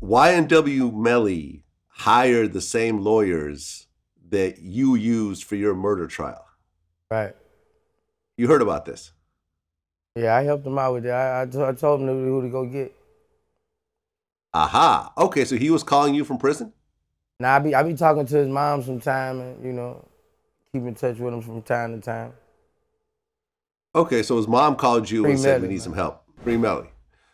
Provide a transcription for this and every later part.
YNW Melly hired the same lawyers that you used for your murder trial. Right. You heard about this? Yeah, I helped him out with that. I told him who to go get. Aha. Okay, so he was calling you from prison? Now I be talking to his mom sometime, and keep in touch with him from time to time. Okay, so his mom called you and said, we need some help. Free Melly.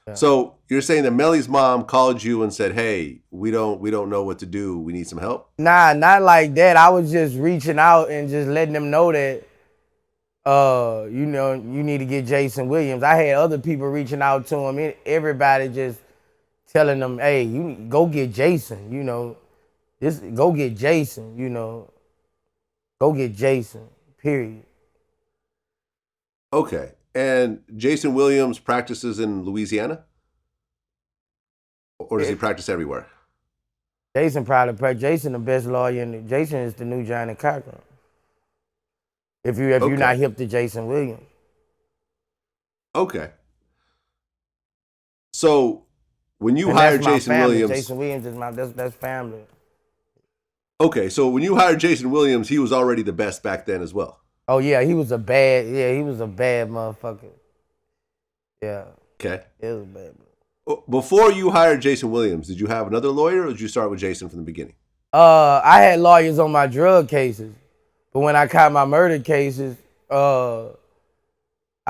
Yeah. So you're saying that Melly's mom called you and said, hey, we don't know what to do. We need some help? Nah, not like that. I was just reaching out and just letting them know that, you need to get Jason Williams. I had other people reaching out to him. Everybody just telling them, hey, you go get Jason, go get Jason, go get Jason, period. Okay. And Jason Williams practices in Louisiana? Or does he practice everywhere? Jason Jason the best lawyer Jason is the new Johnny Cochran. If you're not hip to Jason Williams. Okay. So when you hired Jason Williams, Jason Williams is that's family. Okay, so when you hired Jason Williams, he was already the best back then as well. Oh yeah, he was a bad motherfucker. Yeah. Okay. It was bad. Before you hired Jason Williams, did you have another lawyer, or did you start with Jason from the beginning? I had lawyers on my drug cases, but when I caught my murder cases, I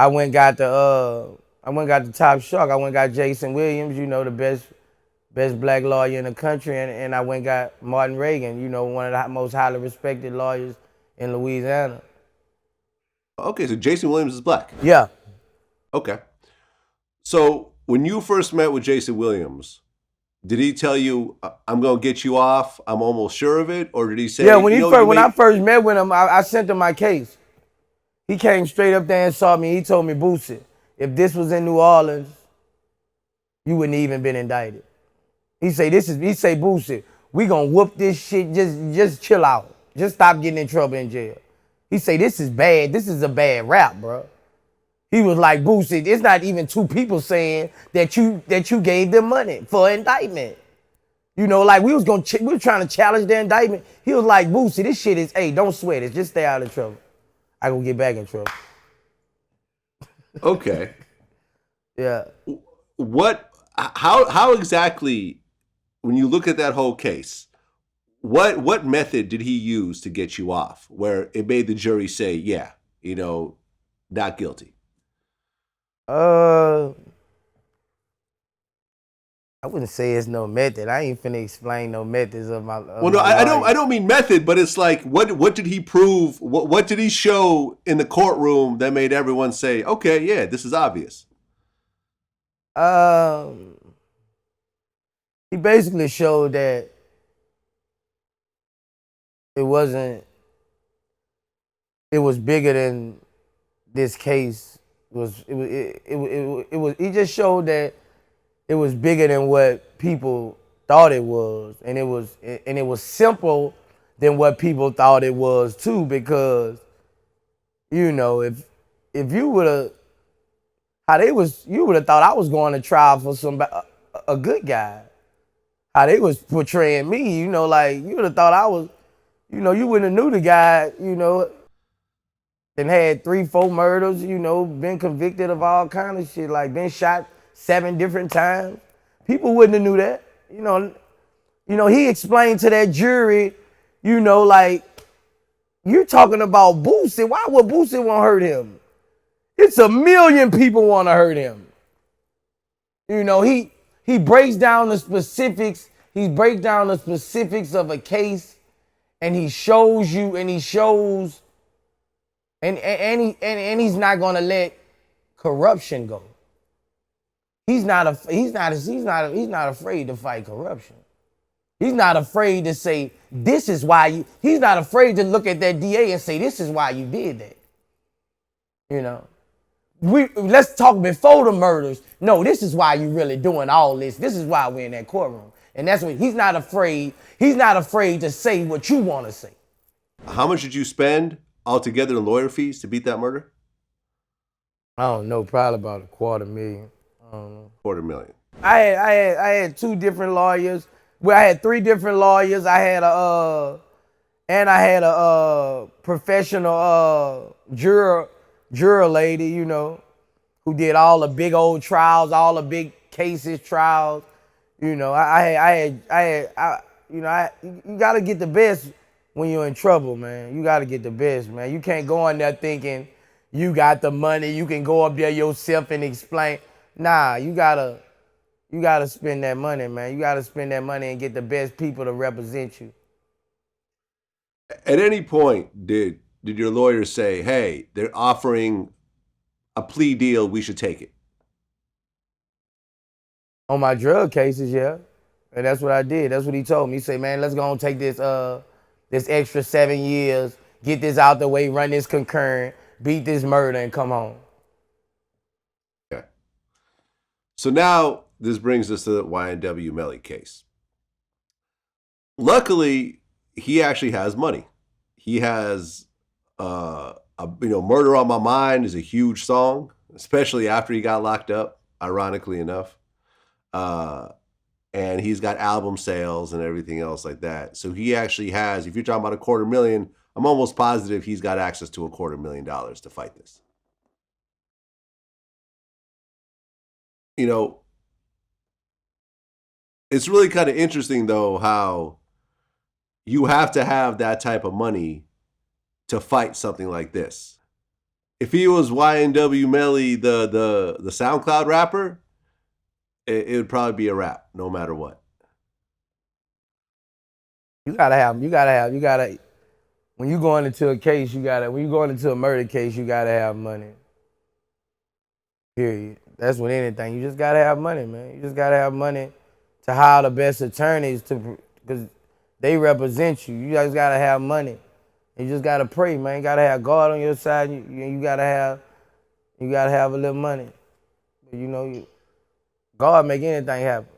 went got the top shark. I went got Jason Williams, the best black lawyer in the country, and I went got Martin Reagan, one of the most highly respected lawyers in Louisiana. Okay, so Jason Williams is black. Yeah. Okay. So when you first met with Jason Williams, did he tell you, I'm going to get you off, I'm almost sure of it? Or did he say, yeah, when I first met with him, I sent him my case. He came straight up there and saw me. He told me, Boosie, if this was in New Orleans, you wouldn't even been indicted. He say, Boosie, we gonna whoop this shit, just chill out. Just stop getting in trouble in jail. He say, this is bad. This is a bad rap, bro. He was like, Boosie, it's not even two people saying that you gave them money for indictment. Like we were trying to challenge the indictment. He was like, Boosie, this shit is, hey, don't sweat it. Just stay out of trouble. I gonna get back in trouble. Okay. Yeah. How exactly, when you look at that whole case, what method did he use to get you off, where it made the jury say, yeah, not guilty? I wouldn't say it's no method. I ain't finna explain no methods of my. I don't mean method, but it's like, what did he prove? What did he show in the courtroom that made everyone say, okay, yeah, this is obvious? He basically showed that it was bigger than this case. He just showed that it was bigger than what people thought it was, and it was simple than what people thought it was too. Because if you would have you would have thought I was going to trial for a good guy. How they was portraying me, like you would have thought I was, you wouldn't have knew the guy, and had 3-4 murders, been convicted of all kind of shit, like been shot 7 different times. People wouldn't have knew that. He explained to that jury, like, you're talking about Boosie. Why would Boosie want to hurt him? It's 1 million people want to hurt him. He breaks down the specifics. He breaks down the specifics of a case, and he shows you, and he's not gonna let corruption go. He's not afraid to fight corruption. He's not afraid to say, this is why you. He's not afraid to look at that DA and say, this is why you did that. Let's talk before the murders. No, this is why you really doing all this. This is why we're in that courtroom. And that's what he's not afraid. He's not afraid to say what you want to say. How much did you spend altogether in lawyer fees to beat that murder? I don't know, probably about $250,000. $250,000. I had 2 different lawyers. Well, I had 3 different lawyers. I had a professional juror lady, you know, who did all the big old trials, all the big cases trials. You know, you gotta get the best when you're in trouble, man. You gotta get the best, man. You can't go in there thinking you got the money, you can go up there yourself and explain. Nah, you gotta spend that money, man. You gotta spend that money and get the best people to represent you. At any point, did your lawyer say, "Hey, they're offering a plea deal, we should take it"? On my drug cases, yeah. And that's what I did. That's what he told me. He said, man, let's go and take this extra 7 years, get this out the way, run this concurrent, beat this murder, and come home. Okay. So now this brings us to the YNW Melly case. Luckily, he actually has money. He has Murder on My Mind is a huge song, especially after he got locked up, ironically enough. And he's got album sales and everything else like that. So he actually has, if you're talking about $250,000, I'm almost positive he's got access to $250,000 to fight this. You know, it's really kind of interesting though how you have to have that type of money to fight something like this. If he was YNW Melly, the SoundCloud rapper, it would probably be a wrap, no matter what. When you going into a case, when you going into a murder case, you gotta have money. Period. That's with anything. You just gotta have money, man. You just gotta have money to hire the best attorneys because they represent you. You guys gotta have money. You just gotta pray, man. You gotta have God on your side. You gotta have a little money. You know, God make anything happen.